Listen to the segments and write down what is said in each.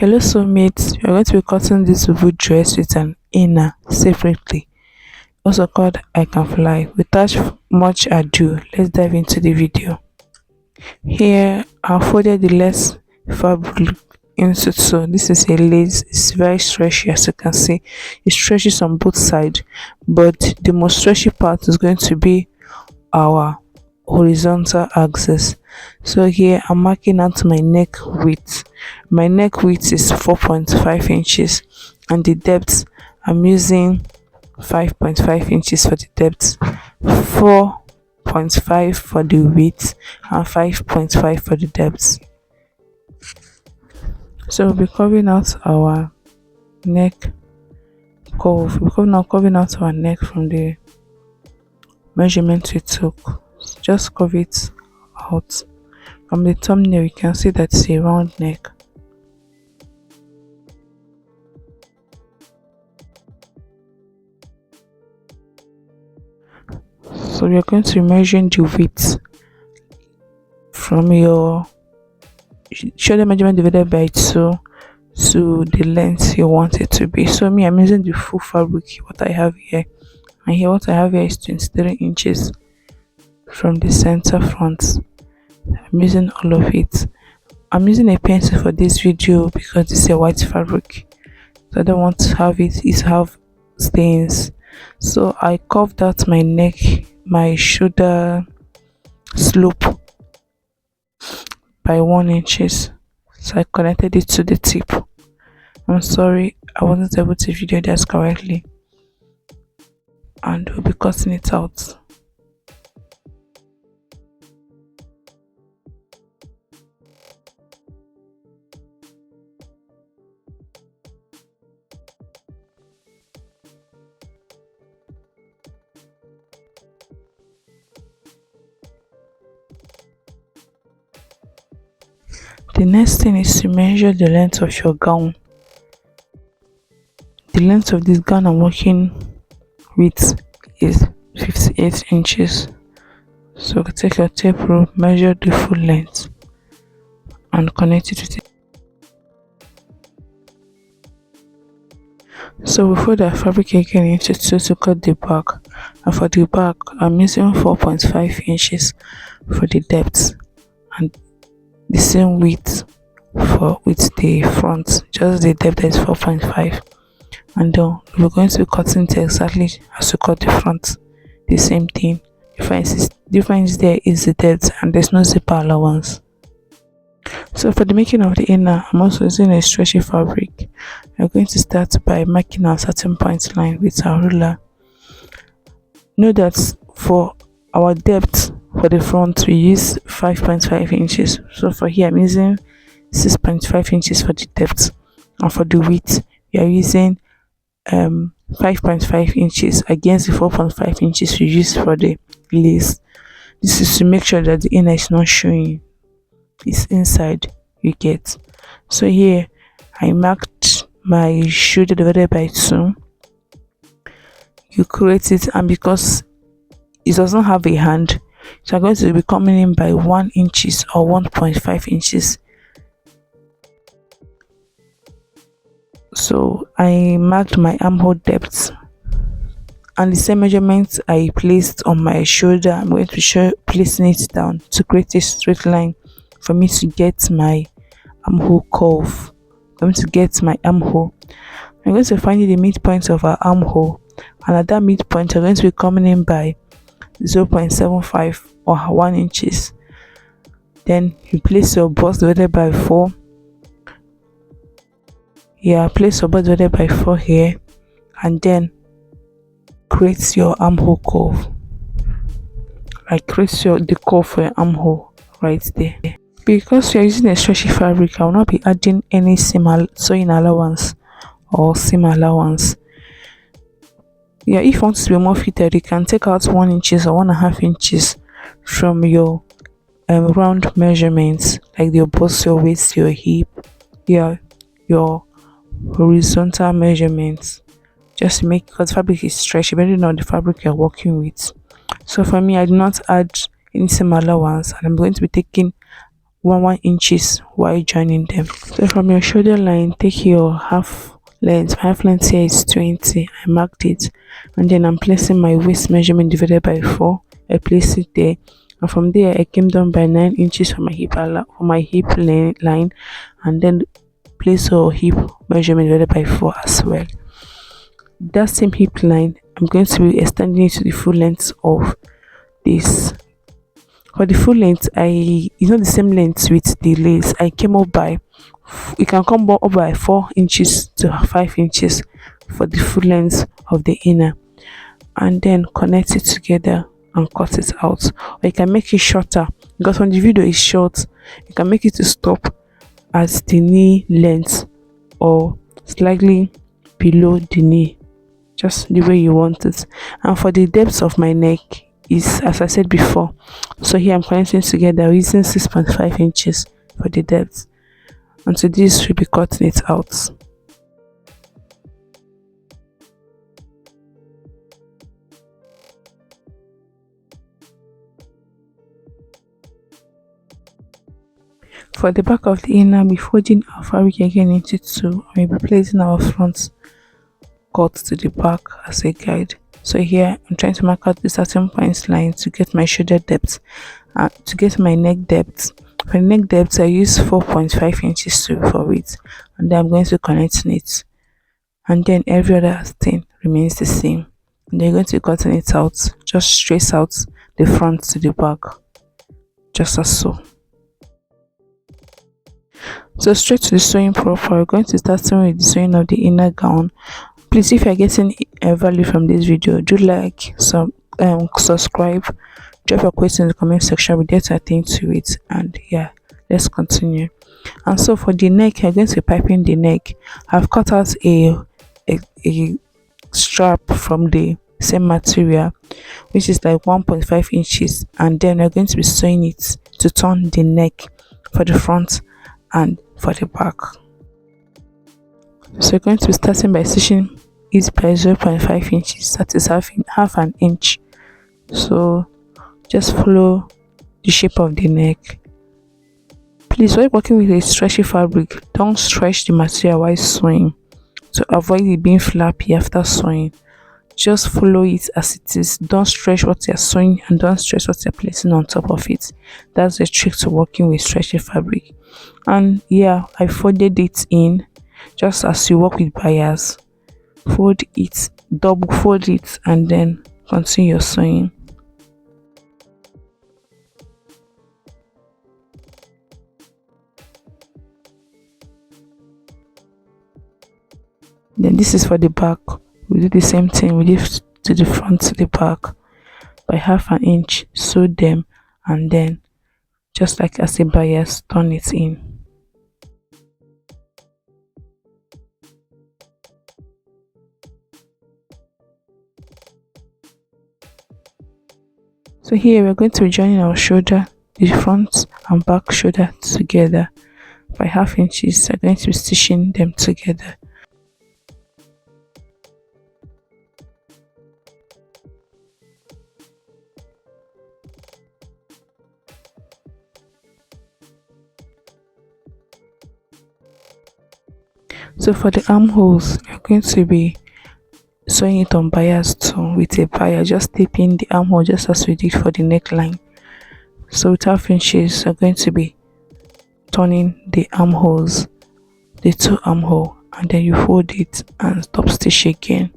Hello soulmates, we are going to be cutting this bubu dress with an inner separately, also called I Can Fly. Without much ado, let's dive into the video. Here I folded the less fabric into two. This is a lace, it's very stretchy as you can see. It stretches on both sides, but the most stretchy part is going to be our horizontal axis. So here I'm marking out my neck width. My neck width is 4.5 inches, and the depth I'm using 5.5 inches for the depth, 4.5 for the width, and 5.5 for the depth. So we'll be covering out our neck curve. We're covering out our neck from the measurement we took. Just cover it out. From the thumbnail you can see that it's a round neck. So you're going to measure the width from your shoulder measurement divided by 2 to the length you want it to be. So me, I'm using the full fabric, what I have here, and here what I have here is 23 inches from the center front. I'm using all of it. I'm using a pencil for this video because it's a white fabric, so I don't want to have it have stains. So I curved out my neck, my shoulder slope by 1 inches. So I connected it to the tip. I'm sorry I wasn't able to video that correctly, and we'll be cutting it out. The next thing is to measure the length of your gown. The length of this gown I'm working with is 58 inches. So take your tape rule, measure the full length and connect it with it. So we fold our fabric again into two to cut the back, and for the back I'm using 4.5 inches for the depth and the same width with the front, just the depth is 4.5, and we're going to be cutting it exactly as we cut the front. The same thing. Difference there is the depth, and there's no zipper allowance. So for the making of the inner, I'm also using a stretchy fabric. We're going to start by marking our starting point line with our ruler. Know that for our depth for the front we use 5.5 inches. So for here I'm using 6.5 inches for the depth, and for the width we are using 5.5 inches against the 4.5 inches we use for the lace. This is to make sure that the inner is not showing, it's inside, you get. So here I marked my shoulder divided by 2. You create it, and because it doesn't have a hand, so I'm going to be coming in by 1 inches or 1.5 inches. So I marked my armhole depth, and the same measurements I placed on my shoulder, I'm going to show placing it down to create a straight line for me to get my armhole curve. I'm going to get my armhole. I'm going to find the midpoint of our armhole, and at that midpoint I'm going to be coming in by 0.75 or 1 inches. Then you place your bust divided by 4. Place your bust divided by 4 here, and then create your armhole curve. Create the curve for your armhole right there. Because you're using a stretchy fabric, I will not be adding any sewing allowance or seam allowance. If you want to be more fitted, you can take out 1 inches or 1.5 inches from your round measurements, like your bust, your waist, your hip, your horizontal measurements, just to make, because fabric is stretchy depending on the fabric you're working with. So for me, I do not add any seam allowance, and I'm going to be taking 1 inches while joining them. So from your shoulder line, take your half length here is 20. I marked it, and then I'm placing my waist measurement divided by 4. I place it there, and from there I came down by 9 inches for my line, and then place your hip measurement divided by 4 as well. That same hip line, I'm going to be extending it to the full length of this. For the full length, it's not the same length with the lace. I came up by, you can come up by 4 inches to 5 inches for the full length of the inner, and then connect it together and cut it out. Or you can make it shorter, because when the video is short, you can make it to stop at the knee length or slightly below the knee, just the way you want it. And for the depth of my neck is, as I said before, so here I'm connecting together using 6.5 inches for the depth, and so this will be cutting it out. For the back of the inner, we're folding our fabric again into 2, and we'll be placing our front cut to the back as a guide. So here I'm trying to mark out the starting point line to get my shoulder depth, and to get my neck depth. For the neck depth, I use 4.5 inches for it, and then I'm going to connect it, and then every other thing remains the same. And then you're going to be cutting it out, just trace out the front to the back, just as so. So straight to the sewing proper, we're going to start sewing with the sewing of the inner gown. Please, if you're getting a value from this video, do like, subscribe, drop your question in the comment section. We get to attend to it, and yeah, let's continue. And so for the neck, you're going to be piping the neck. I've cut out a strap from the same material, which is like 1.5 inches, and then we're going to be sewing it to turn the neck for the front and for the back. So you're going to be starting by stitching it by 0.5 inches, that is half an inch. So just follow the shape of the neck. Please, while working with a stretchy fabric, don't stretch the material while sewing to avoid it being flappy after sewing. Just follow it as it is. Don't stretch what you're sewing, and don't stretch what you're placing on top of it. That's the trick to working with stretchy fabric. And yeah, I folded it in just as you work with bias. Fold it, double fold it, and then continue your sewing. Then this is for the back. We do the same thing. We lift to the front to the back by half an inch, sew them, and then just like as a bias, turn it in. So here we're going to be joining our shoulder, the front and back shoulder together by half inches. I'm going to be stitching them together. So for the armholes, you're going to be sewing it on bias too with a bias, just taping the armhole just as we did for the neckline. So with half inches, you're going to be turning the armholes, the 2 armhole, and then you fold it and stop stitch again.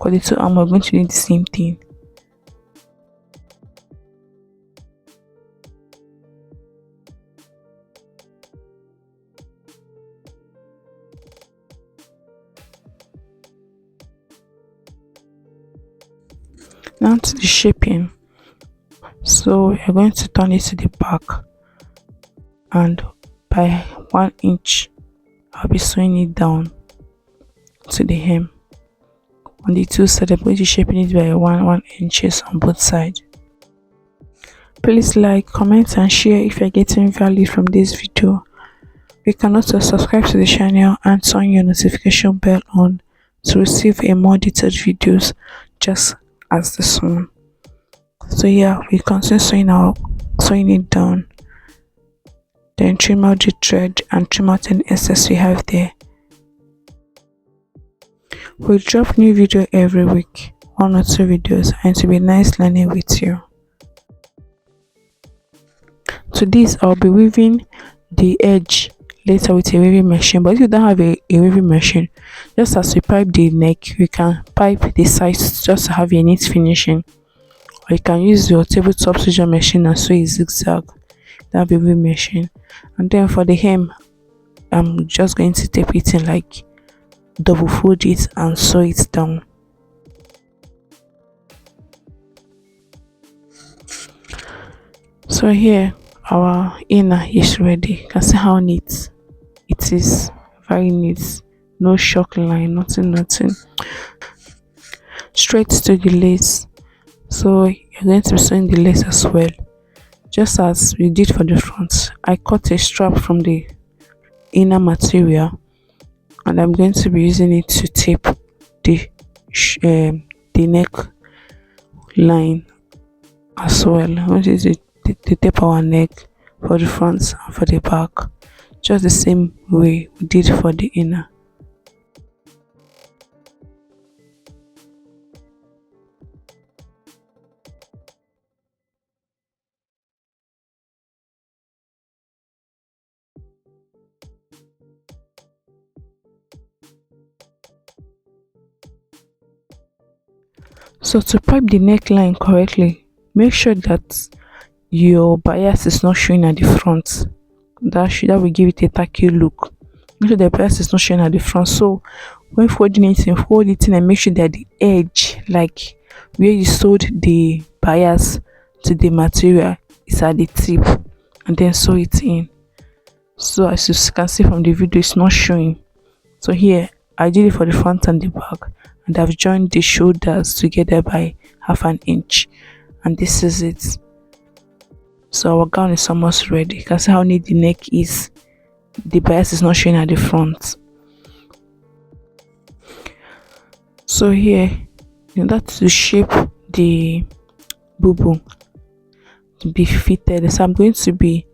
For the 2 armhole, I'm going to do the same thing. Now to the shaping. So you're going to turn it to the back, and by 1 inch I'll be sewing it down to the hem. On the 2 sides, I'm going to shaping it by 1 inches on both sides. Please like, comment and share if you're getting value from this video. You can also subscribe to the channel and turn your notification bell on to receive a more detailed videos just as this one. So yeah, we continue sewing it down then trim out the thread and trim out any excess we have there. We drop new video every week, 1 or 2 videos, and to be nice learning with you. To this, I'll be weaving the edge later with a weaving machine, but if you don't have a weaving machine, just as we pipe the neck, we can pipe the sides just to have a neat finishing, or you can use your tabletop scissor machine and sew a zigzag. That weaving machine. And then for the hem, I'm just going to tape it in, like double fold it and sew it down. So here our inner is ready. You can see how neat it is, very neat, no shock line, nothing. Straight to the lace. So you're going to be sewing the lace as well, just as we did for the front. I cut a strap from the inner material, and I'm going to be using it to tape the neck line as well. I'm going to use it to tape our neck for the front and for the back, just the same way we did for the inner. So to pipe the neckline correctly, make sure that your bias is not showing at the front. That will give it a tacky look. Make sure the bias is not showing at the front. So when folding it in, fold it in and make sure that the edge, like where you sewed the bias to the material, is at the tip, and then sew it in. So as you can see from the video, it's not showing. So here I did it for the front and the back, and I've joined the shoulders together by 1/2 inch, and this is it. So our gown is almost ready. You can see how neat the neck is. The bias is not showing at the front. So here, in order to shape the bubu to be fitted, so I'm going to be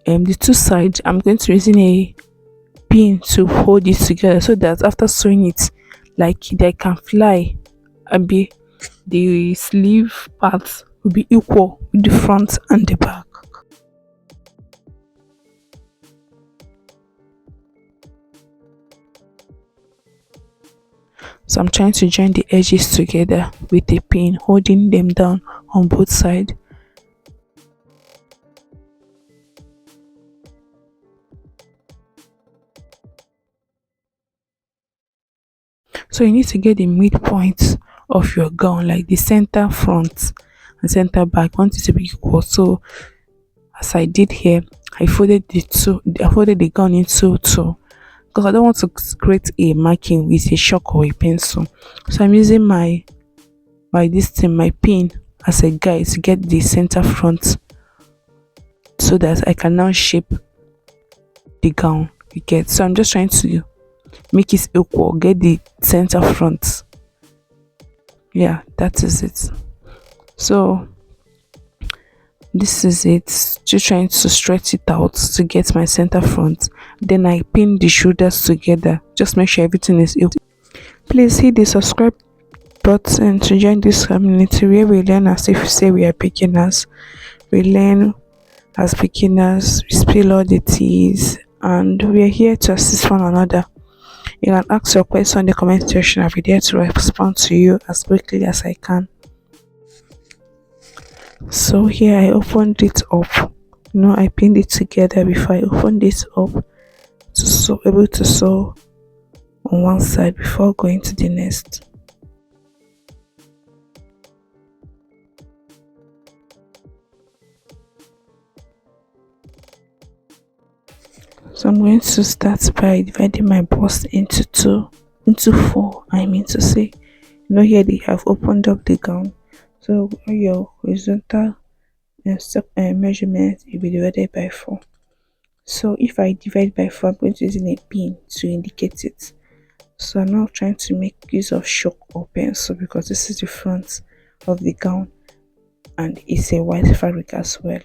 the two sides, I'm going to be using a pin to hold it together, so that after sewing it, like they can fly, and be the sleeve part will be equal with the front and the back. So I'm trying to join the edges together with a pin, holding them down on both sides. So you need to get the midpoint of your gown, like the center front and center back. Want it to be equal. So as I did here, I folded the gown into two, because I don't want to create a marking with a chalk or a pencil. So I'm using my pin as a guide to get the center front, so that I can now shape the gown. You get? So I'm just trying to make it equal, get the center front. Yeah, that is it. So this is it. Just trying to stretch it out to get my center front. Then I pin the shoulders together. Just make sure everything is equal. Please hit the subscribe button to join this community where we learn as if we say we are beginners. We learn as beginners, we spill all the teas, and we are here to assist one another. You can ask your question in the comment section. I'll be there to respond to you as quickly as I can. So here I opened it up. I pinned it together before I opened it up to able to sew on one side before going to the next. So I'm going to start by dividing my bust into four. I mean to say, here they have opened up the gown. So your horizontal measurement will be divided by 4. So if I divide by 4, I'm going to use a pin to indicate it. So I'm now trying to make use of chalk or pencil, because this is the front of the gown and it's a white fabric as well.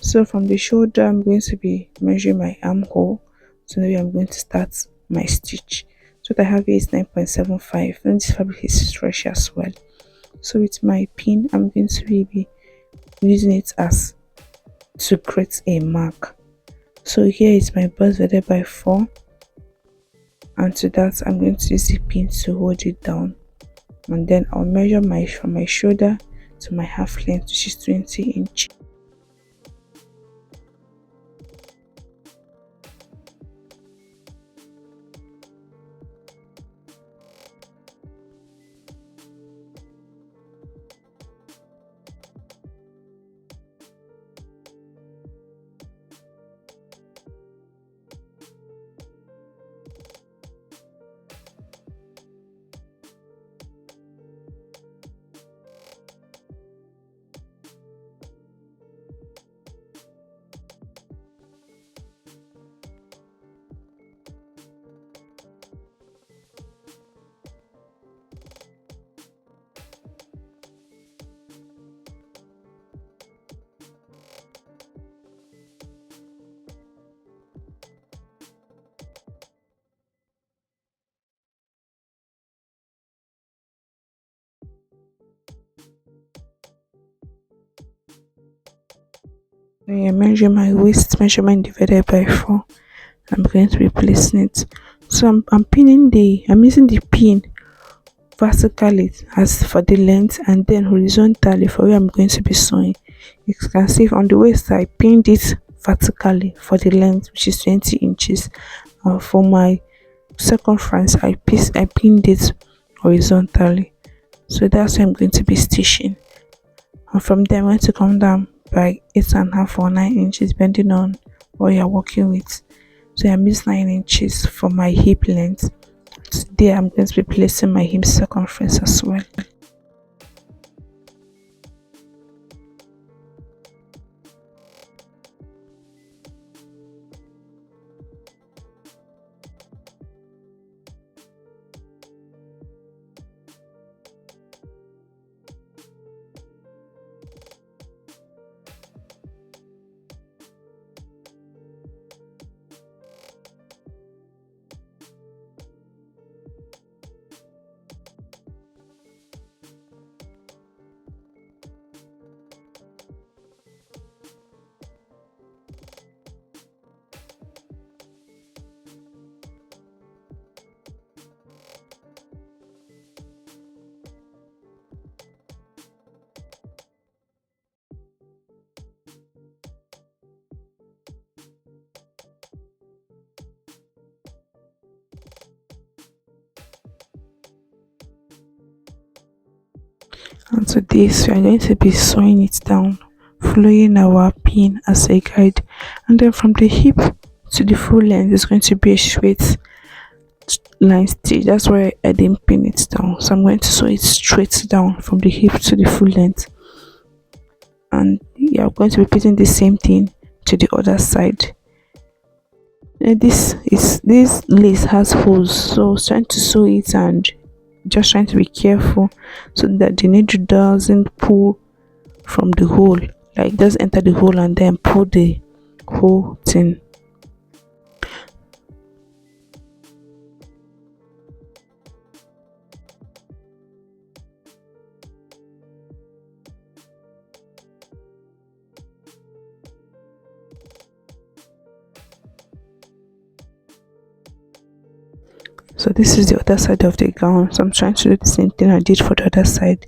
So from the shoulder, I'm going to be measuring my armhole. So now I'm going to start my stitch. So what I have here is 9.75, and this fabric is stretchy as well. So with my pin, I'm going to be using it as to create a mark. So here is my bust divided by 4, and to that I'm going to use the pin to hold it down, and then I'll measure my from my shoulder to my half length, which is 20 inch. Then I measure my waist measurement divided by 4. I'm going to be placing it. So I'm pinning I'm using the pin vertically as for the length, and then horizontally for where I'm going to be sewing. You can see on the waist I pinned it vertically for the length, which is 20 inches, and for my circumference I pinned it horizontally. So that's where I'm going to be stitching, and from there I'm going to come down by 8.5 or 9 inches depending on what you're working with. So I using 9 inches for my hip length. There I'm going to be placing my hip circumference as well. And to this we are going to be sewing it down, following our pin as a guide, and then from the hip to the full length is going to be a straight line stitch. That's why I didn't pin it down, so I'm going to sew it straight down from the hip to the full length, and you're going to be repeating the same thing to the other side. And this lace has holes, so I was trying to sew it and just trying to be careful so that the needle doesn't pull from the hole, like just enter the hole and then pull the whole thing. So this is the other side of the gown, so I'm trying to do the same thing I did for the other side,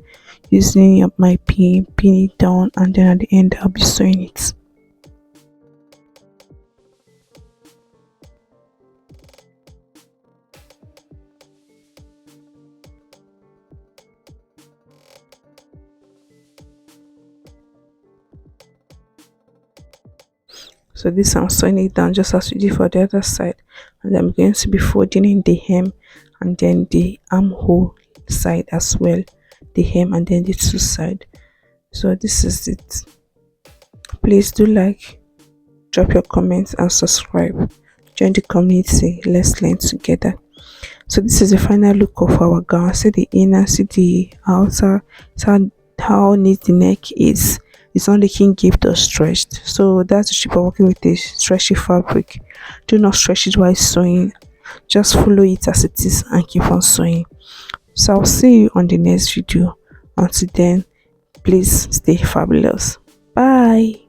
using my pin it down, and then at the end I'll be sewing it. So this I'm sewing it down just as we did for the other side, and I'm going to be folding in the hem and then the armhole side as well, the hem and then the two side. So this is it. Please do like, drop your comments and subscribe. Join the community, let's learn together. So this is the final look of our gown. See the inner, see the outer, see how neat the neck is. it's not looking gift or stretched. So that's the tip of working with a stretchy fabric. Do not stretch it while sewing. Just follow it as it is and keep on sewing. So I'll see you on the next video. Until then, please stay fabulous. Bye.